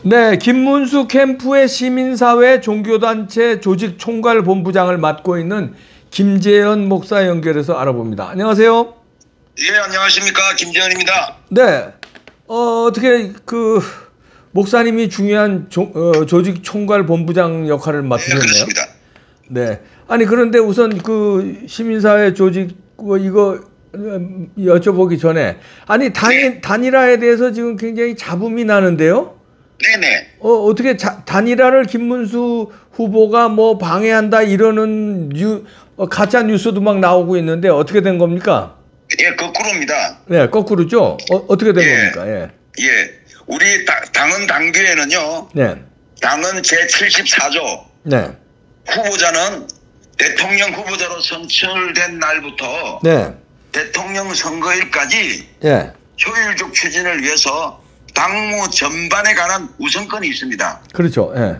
네, 김문수 캠프의 시민사회 종교단체 조직총괄본부장을 맡고 있는 김재현 목사 연결해서 알아봅니다. 안녕하세요. 예, 안녕하십니까. 김재현입니다. 네, 어떻게 목사님이 중요한 조직총괄본부장 역할을 맡으셨네요. 네, 그렇습니다. 네, 아니 그런데 우선 시민사회 조직 이거 여쭤보기 전에 아니 단일화에 대해서 지금 굉장히 잡음이 나는데요. 네네. 어떻게 단일화를 김문수 후보가 뭐 방해한다 이러는 가짜 뉴스도 막 나오고 있는데 어떻게 된 겁니까? 예, 거꾸로입니다. 네, 거꾸로죠. 어떻게 된 겁니까? 예. 예. 우리 당헌 당규에는요. 네. 당헌 제74조. 네. 후보자는 대통령 후보자로 선출된 날부터 네. 대통령 선거일까지 예. 효율적 추진을 위해서 당무 전반에 관한 우선권이 있습니다. 그렇죠. 예.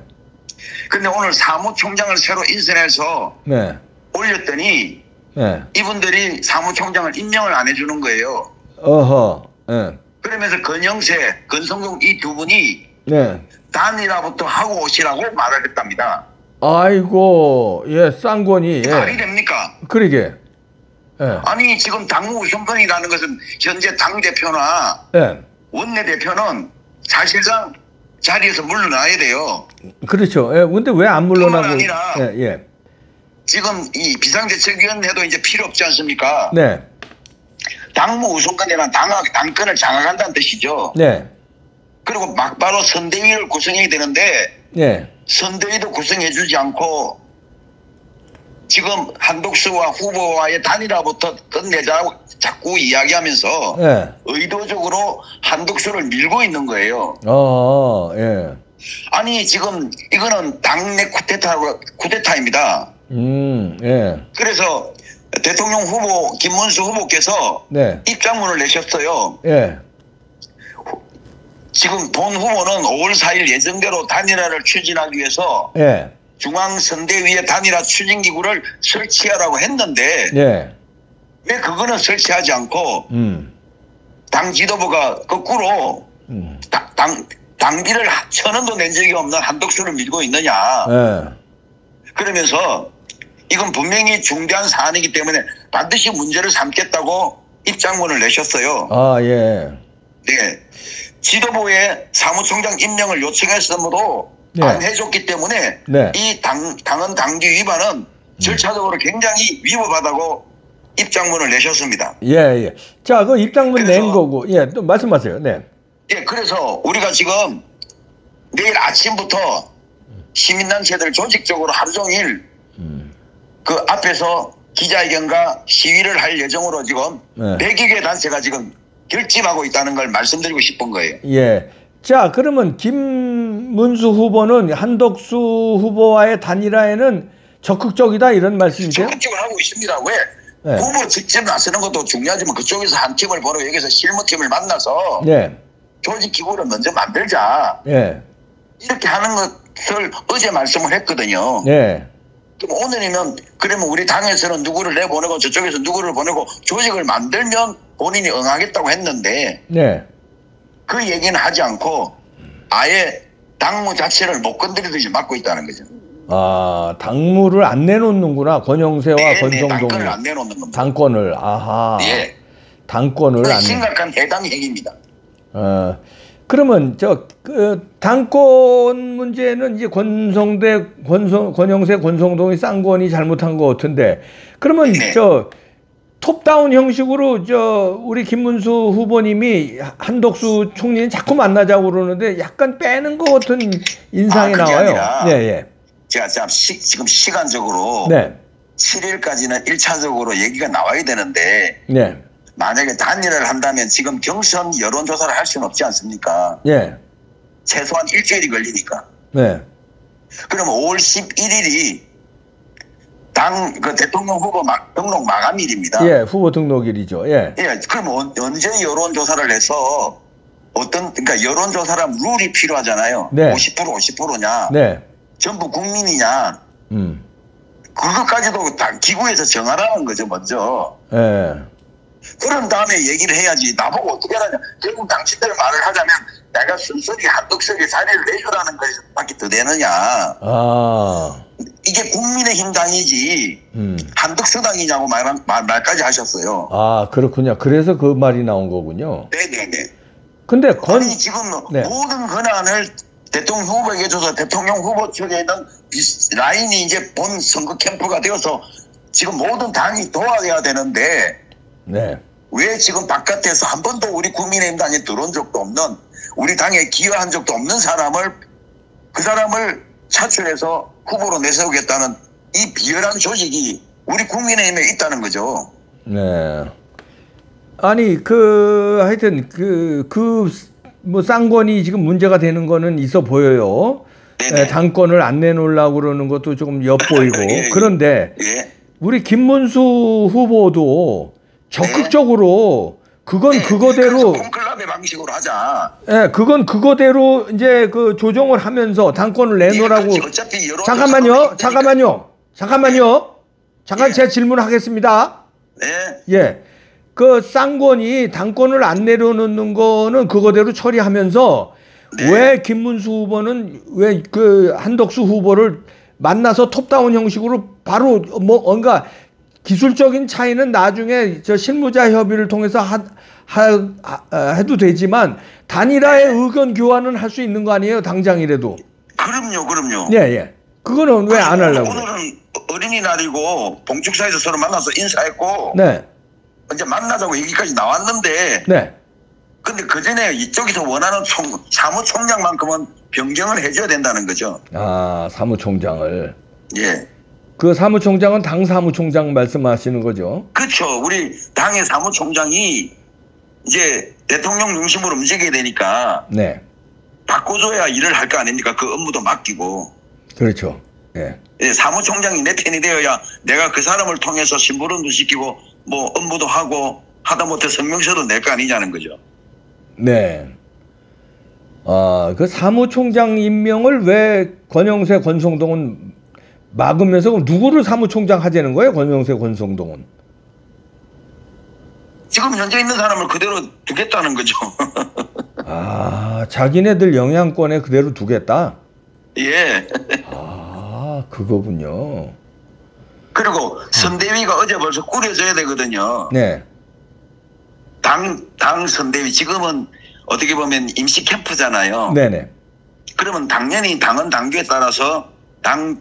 근데 오늘 사무총장을 새로 인선해서 네. 올렸더니 네. 이분들이 사무총장을 임명을 안 해주는 거예요. 어허. 예. 그러면서 건영세, 건성동 이 두 분이 네. 단일화부터 하고 오시라고 말을 했답니다. 아이고, 예, 쌍권이. 예. 말이 됩니까? 그러게. 예. 아니 지금 당무 우선권이라는 것은 현재 당대표나 예. 원내대표는 사실상 자리에서 물러나야 돼요. 그렇죠. 예. 근데 왜 안 물러나고? 뿐만 아니라 예, 예. 지금 이 비상대책위원회도 이제 필요 없지 않습니까? 네. 당무 우선권이란 당권을 장악한다는 뜻이죠. 네. 그리고 막바로 선대위를 구성해야 되는데 예. 선대위도 구성해주지 않고 지금 한독수와 후보와의 단일화부터 끝내자고 자꾸 이야기하면서 예. 의도적으로 한독수를 밀고 있는 거예요. 예. 아니 지금 이거는 당내 쿠데타입니다. 예. 그래서 대통령 후보 김문수 후보께서 네. 입장문을 내셨어요. 예. 지금 본 후보는 5월 4일 예정대로 단일화를 추진하기 위해서 예. 중앙선대위의 단일화 추진기구를 설치하라고 했는데 예. 왜 그거는 설치하지 않고 당 지도부가 거꾸로 당비를 1,000원도 낸 적이 없는 한독수를 밀고 있느냐. 예. 그러면서 이건 분명히 중대한 사안이기 때문에 반드시 문제를 삼겠다고 입장문을 내셨어요. 아, 예. 네. 지도부에 사무총장 임명을 요청했으므로 네. 안 해줬기 때문에 네. 이 당헌 당규 위반은 절차적으로 굉장히 위법하다고 입장문을 내셨습니다. 예, 예. 자, 그 입장문 낸 그래서 거고. 예, 또 말씀하세요. 네. 예, 그래서 우리가 지금 내일 아침부터 시민단체들 조직적으로 하루 종일 그 앞에서 기자회견과 시위를 할 예정으로 지금 네. 100여 개 단체가 지금 결집하고 있다는 걸 말씀드리고 싶은 거예요. 예. 자, 그러면 김문수 후보는 한덕수 후보와의 단일화에는 적극적이다 이런 말씀이세요? 적극적으로 하고 있습니다. 왜? 네. 후보 직접 나서는 것도 중요하지만 그쪽에서 한 팀을 보내고 여기서 실무팀을 만나서 네. 조직기구를 먼저 만들자. 예. 이렇게 하는 것을 어제 말씀을 했거든요. 네. 그럼 오늘이면 그러면 우리 당에서는 누구를 내보내고 저쪽에서 누구를 보내고 조직을 만들면 본인이 응하겠다고 했는데 네. 그 얘기는 하지 않고 아예 당무 자체를 못 건드리듯이 막고 있다는 거죠. 아, 당무를 안 내놓는구나. 권영세와 권성동이. 당권을 안 내놓는 겁니다. 당권을. 아하. 예. 당권을 안. 심각한 해당 행위입니다. 그러면 당권 문제는 이제 권영세, 권성동이 쌍권이 잘못한 것 같은데, 그러면 네. 톱다운 형식으로 우리 김문수 후보님이 한덕수 총리는 자꾸 만나자고 그러는데 약간 빼는 것 같은 인상이 그게 나와요. 아니라 네, 예. 제가 지금 시간적으로 네. 7일까지는 1차적으로 얘기가 나와야 되는데 네. 만약에 단일화를 한다면 지금 경선 여론조사를 할 수는 없지 않습니까? 예. 최소한 일주일이 걸리니까. 네. 그러면 5월 11일이 그 대통령 후보 등록 마감일입니다. 예, 후보 등록일이죠. 예. 예, 그럼 언제 여론조사를 해서 그러니까 여론조사란 룰이 필요하잖아요. 네. 50%냐, 네. 전부 국민이냐, 그것까지도 다 기구에서 정하라는 거죠, 먼저. 예. 그런 다음에 얘기를 해야지. 나보고 어떻게 하냐. 결국 당신들 말을 하자면 내가 순순히 한덕수에게 자리를 내주라는 것밖에 더 되느냐. 이게 국민의힘 당이지 한덕수 당이냐고 말까지 하셨어요. 아, 그렇군요. 그래서 그 말이 나온 거군요. 네네네. 근데 아니 지금 모든 권한을 대통령 후보에게 줘서 대통령 후보 측에 있는 라인이 이제 본 선거 캠프가 되어서 지금 모든 당이 도와야 되는데 왜 지금 바깥에서 한 번도 우리 국민의힘 당에 들어온 적도 없는, 우리 당에 기여한 적도 없는 그 사람을 차출해서 후보로 내세우겠다는 이 비열한 조직이 우리 국민의힘에 있다는 거죠. 네. 아니 하여튼 뭐 쌍권이 지금 문제가 되는 거는 있어 보여요. 네, 당권을 안 내놓으려고 그러는 것도 조금 엿보이고. 그런데 우리 김문수 후보도 적극적으로 그건 그거대로 콘클라베 방식으로 하자. 예, 그건 그거대로 이제 그 조정을 하면서 당권을 내놓으라고. 잠깐만요. 잠깐 제가 질문하겠습니다. 예. 그 쌍권이 당권을 안 내려놓는 거는 그거대로 처리하면서 왜 김문수 후보는 왜 그 한덕수 후보를 만나서 톱다운 형식으로 바로 뭔가 기술적인 차이는 나중에 저 실무자 협의를 통해서 해도 되지만 단일화의 의견 교환은 할 수 있는 거 아니에요? 당장이라도. 그럼요. 예. 그거는 왜 안 하려고? 오늘은 어린이날이고 봉축사에서 서로 만나서 인사했고 이제 만나자고 얘기까지 나왔는데 근데 그 전에 이쪽에서 원하는 사무총장만큼은 변경을 해줘야 된다는 거죠. 아, 사무총장을. 예. 그 사무총장은 당 사무총장 말씀하시는 거죠? 그렇죠. 우리 당의 사무총장이 이제 대통령 중심으로 움직여야 되니까 바꿔줘야 일을 할 거 아닙니까? 그 업무도 맡기고. 그렇죠. 사무총장이 내 편이 되어야 내가 그 사람을 통해서 심부름도 시키고 뭐 업무도 하고 하다못해 성명서도 낼 거 아니냐는 거죠. 네. 그 사무총장 임명을 왜 권영세, 권성동은 막으면서 누구를 사무총장 하자는 거예요? 권영세, 권성동은? 지금 현재 있는 사람을 그대로 두겠다는 거죠. 자기네들 영향권에 그대로 두겠다? 예. 그거군요. 그리고 선대위가 어제 벌써 꾸려져야 되거든요. 당 선대위 지금은 어떻게 보면 임시 캠프잖아요. 그러면 당연히 당은 당규에 따라서 당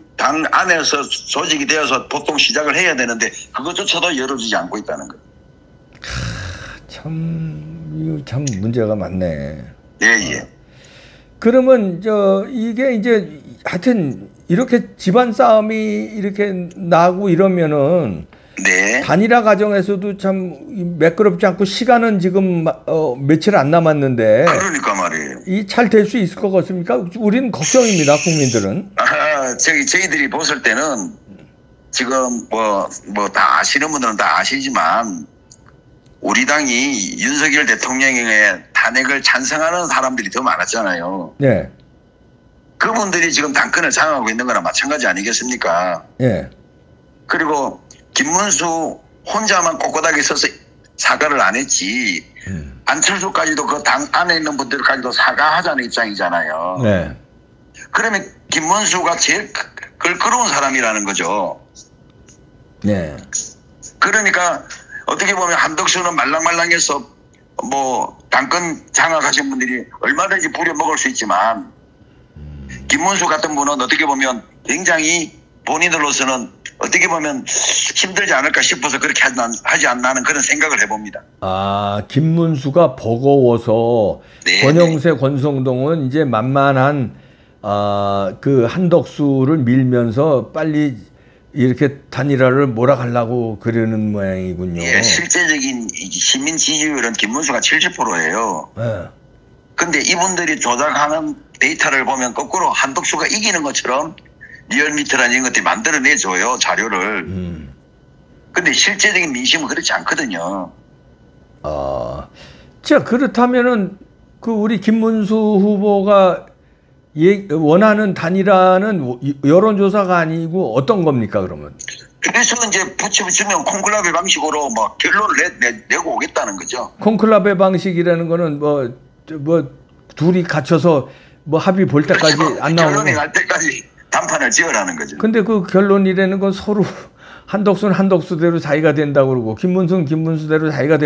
안에서 조직이 되어서 보통 시작을 해야 되는데 그것조차도 열어주지 않고 있다는 거예요. 이거 참 문제가 많네. 예. 그러면 이게 이제 하여튼 이렇게 집안 싸움이 이렇게 나고 이러면은 단일화 과정에서도 참 매끄럽지 않고 시간은 지금 며칠 안 남았는데. 그러니까 말이에요. 이 잘 될 수 있을 것 같습니까? 우리는 걱정입니다, 국민들은. 저희들이 봤을 때는 지금 뭐 다 아시는 분들은 다 아시지만 우리 당이 윤석열 대통령의 탄핵을 찬성하는 사람들이 더 많았잖아요. 그분들이 지금 당권을 장악하고 있는 거나 마찬가지 아니겠습니까? 그리고 김문수 혼자만 꼿꼿하게 서서 사과를 안 했지 안철수까지도 그 당 안에 있는 분들까지도 사과하자는 입장이잖아요. 그러면 김문수가 제일 걸끄러운 사람이라는 거죠. 그러니까 어떻게 보면 한덕수는 말랑말랑해서 뭐 당권 장악하신 분들이 얼마든지 부려먹을 수 있지만 김문수 같은 분은 어떻게 보면 굉장히 본인들로서는 어떻게 보면 힘들지 않을까 싶어서 그렇게 하지 않나는 그런 생각을 해봅니다. 김문수가 버거워서 권영세, 권성동은 이제 만만한 그 한덕수를 밀면서 빨리 이렇게 단일화를 몰아가려고 그러는 모양이군요. 실제적인 시민 지지율은 김문수가 70%예요. 근데 이분들이 조작하는 데이터를 보면 거꾸로 한덕수가 이기는 것처럼 리얼미터라는 이런 것들이 만들어내줘요, 자료를. 근데 실제적인 민심은 그렇지 않거든요. 자, 그렇다면은 그 우리 김문수 후보가 원하는 단일화는 여론조사가 아니고 어떤 겁니까, 그러면? 그래서 이제 붙이면 콘클라베 방식으로 뭐 결론을 내고 오겠다는 거죠. 콘클라베 방식이라는 거는 뭐 둘이 갇혀서 뭐 합의 볼 때까지 그렇죠. 안 나오는 결론이 날 때까지 단판을 지어라는 거죠. 근데 그 결론이라는 건 서로 한덕수는 한덕수대로 자기가 된다고 그러고 김문수는 김문수대로 자기가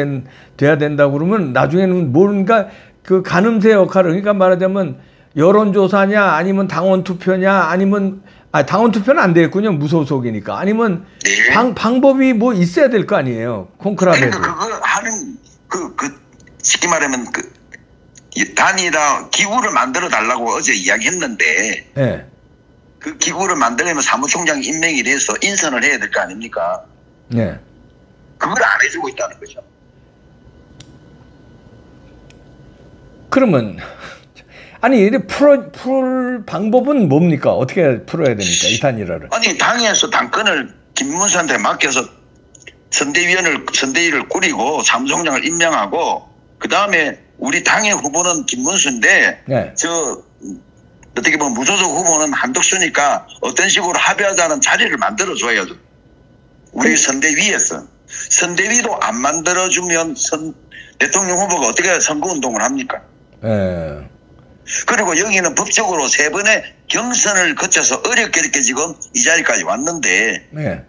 돼야 된다고 그러면 나중에는 뭔가 그 가늠새 역할을 그러니까 말하자면 여론조사냐 아니면 당원 투표냐 아니면 당원 투표는 안 되겠군요. 무소속이니까. 아니면 네. 방법이 뭐 있어야 될 거 아니에요. 콩크라베도. 그러니까 그거 하는 쉽게 말하면 단일화 기구를 만들어 달라고 어제 이야기했는데 네. 그 기구를 만들려면 사무총장 임명이 돼서 인선을 해야 될 거 아닙니까? 네. 그걸 안 해주고 있다는 거죠. 그러면 아니 이래 풀 방법은 뭡니까? 어떻게 풀어야 됩니까? 이 단일화를. 아니 당에서 당권을 김문수한테 맡겨서 선대위를 꾸리고 사무총장을 임명하고 그 다음에 우리 당의 후보는 김문수인데 네. 어떻게 보면 무소속 후보는 한덕수니까 어떤 식으로 합의하자는 자리를 만들어줘야죠. 우리 선대위에서. 선대위도 안 만들어주면 대통령 후보가 어떻게 선거운동을 합니까? 네. 그리고 여기는 법적으로 3번의 경선을 거쳐서 어렵게 이렇게 지금 이 자리까지 왔는데 네.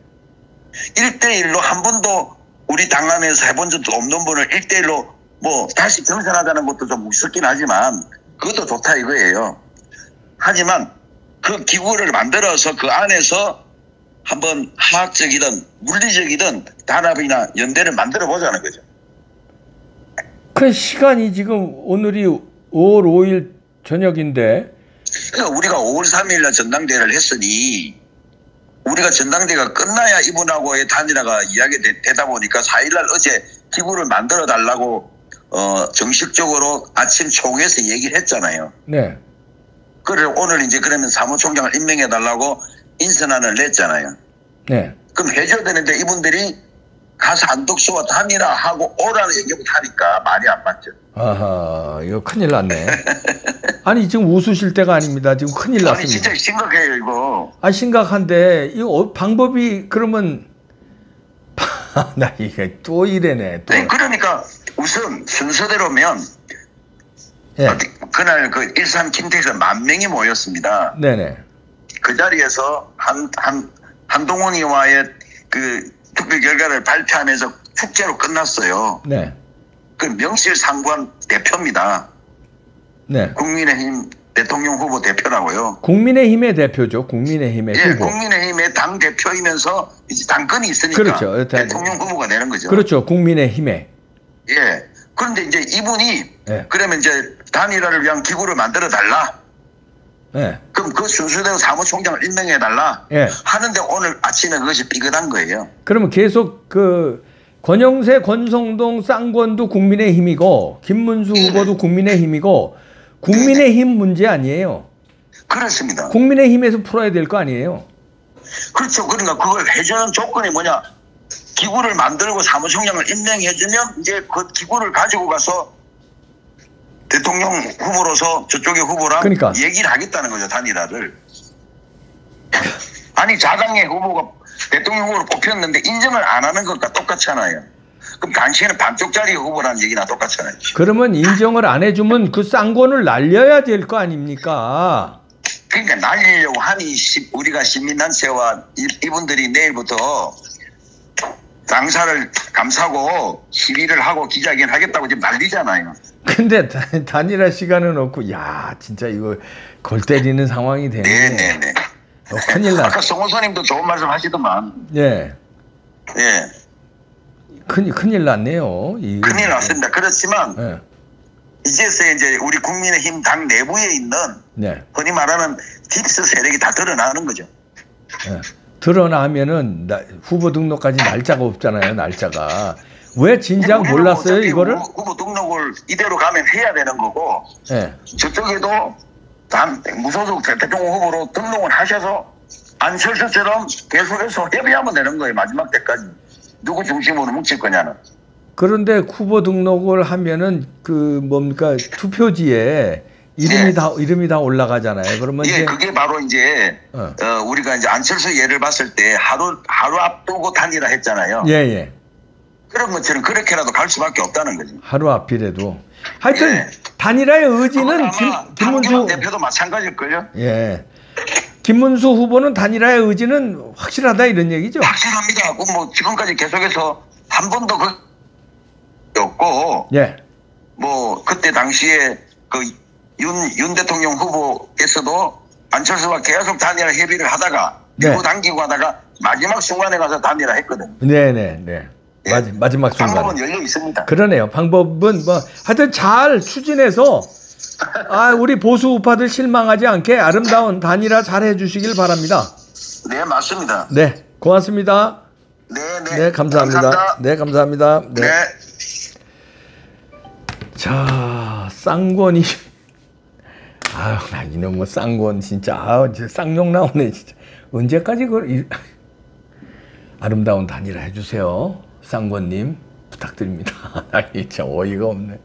1대1로 한 번도 우리 당 안에서 해본 적도 없는 분을 1대1로 뭐 다시 경선하자는 것도 좀 무섭긴 하지만 그것도 좋다 이거예요. 하지만 그 기구를 만들어서 그 안에서 한번 화학적이든 물리적이든 단합이나 연대를 만들어 보자는 거죠. 그 시간이 지금 오늘이 5월 5일 저녁인데 그러니까 우리가 5월 3일 날 전당대회를 했으니 우리가 전당대회가 끝나야 이분하고의 단일화가 이야기되다 보니까 4일 날 어제 기구를 만들어 달라고 정식적으로 아침 총회에서 얘기를 했잖아요. 네. 그래 오늘 이제 그러면 사무총장을 임명해 달라고 인선안을 냈잖아요. 네. 그럼 해줘야 되는데 이분들이 가서 한덕수와 단일화하고 오라는 얘기부터 하니까 말이 안 맞죠. 아하, 이거 큰일 났네. 아니 지금 웃으실 때가 아닙니다. 지금 큰일 났습니다. 아니 진짜 심각해요 이거. 심각한데 이 방법이 그러면 나 이게 또 이래네. 또. 네, 그러니까 우선 순서대로면 예. 그날 그 13 킨텍에서 10,000명이 모였습니다. 네네. 그 자리에서 한동훈이와의 그 투표 결과를 발표하면서 축제로 끝났어요. 네. 그 명실상부한 대표입니다. 네. 국민의힘 대통령 후보 대표라고요. 국민의힘의 대표죠. 국민의힘의 예, 후보. 국민의힘의 당 대표이면서 이제 당권이 있으니까 그렇죠. 대통령 후보가 되는 거죠. 그렇죠. 국민의힘의. 예. 그런데 이제 이분이 예. 그러면 이제 단일화를 위한 기구를 만들어 달라. 예. 그럼 그 순수대로 사무총장을 임명해 달라. 예. 하는데 오늘 아침에 그것이 삐끗한 거예요. 그러면 계속 그 권영세, 권성동, 쌍권도 국민의힘이고 김문수 후보도 국민의힘이고 국민의힘 문제 아니에요. 그렇습니다. 국민의힘에서 풀어야 될 거 아니에요. 그렇죠. 그러니까 그걸 해주는 조건이 뭐냐. 기구를 만들고 사무총장을 임명해주면 이제 그 기구를 가지고 가서 대통령 후보로서 저쪽의 후보랑 그러니까. 얘기를 하겠다는 거죠. 단일화를. 아니 자당의 후보가 대통령 후보로 뽑혔는데 인정을 안 하는 것과 똑같잖아요. 그럼 당신은 반쪽짜리 후보라는 얘기나 똑같잖아요. 그러면 인정을 안 해주면 그 쌍권을 날려야 될 거 아닙니까? 그러니까 날리려고 하니 우리가 시민단체와 이분들이 내일부터 당사를 감사고 시위를 하고 기자회견 하겠다고 지금 난리잖아요. 근데 단일화 시간은 없고 야 진짜 이거 골 때리는 상황이 되네. 네네네. 큰일 났. 아까 송호선님도 좋은 말씀 하시더만. 예. 예. 큰일 났네요. 큰일 났습니다. 그렇지만 예. 이제서야 이제 우리 국민의힘 당 내부에 있는 네. 흔히 말하는 딥스 세력이 다 드러나는 거죠. 예. 드러나면은 후보 등록까지 날짜가 없잖아요. 날짜가. 왜 진작 몰랐어요 이거를? 후보 등록을 이대로 가면 해야 되는 거고 예. 저쪽에도 당 무소속 대통령 후보로 등록을 하셔서 안철수처럼 계속해서 협의하면 되는 거예요. 마지막 때까지. 누구 중심으로 뭉칠 거냐는. 그런데 후보 등록을 하면은 그 뭡니까 투표지에 이름이 다 올라가잖아요. 그러면 예, 이제 그게 바로 이제 우리가 이제 안철수 예를 봤을 때 하루 앞두고 단일화 했잖아요. 예. 그런 것처럼 그렇게라도 갈 수밖에 없다는 거죠. 하루 앞이라도. 하여튼 단일화의 의지는 김문수 대표도 마찬가지일걸요. 예. 김문수 후보는 단일화의 의지는 확실하다 이런 얘기죠. 확실합니다. 뭐 지금까지 계속해서 한 번도 없고, 예. 뭐 그때 당시에 그 윤 대통령 후보께서도 안철수와 계속 단일화 협의를 하다가 밀고 당기고 하다가 마지막 순간에 가서 단일화 했거든. 네네네. 예. 마지막 순간. 방법은 열려 있습니다. 그러네요. 방법은 뭐 하여튼 잘 추진해서 우리 보수 우파들 실망하지 않게 아름다운 단일화 잘 해주시길 바랍니다. 네, 맞습니다. 네, 고맙습니다. 네, 감사합니다. 감사합니다. 네, 감사합니다. 네. 자, 쌍권이 나 이놈 뭐 쌍권 진짜 쌍욕 나오네 진짜. 언제까지 아름다운 단일화 해주세요. 쌍권님 부탁드립니다. 진짜 어이가 없네.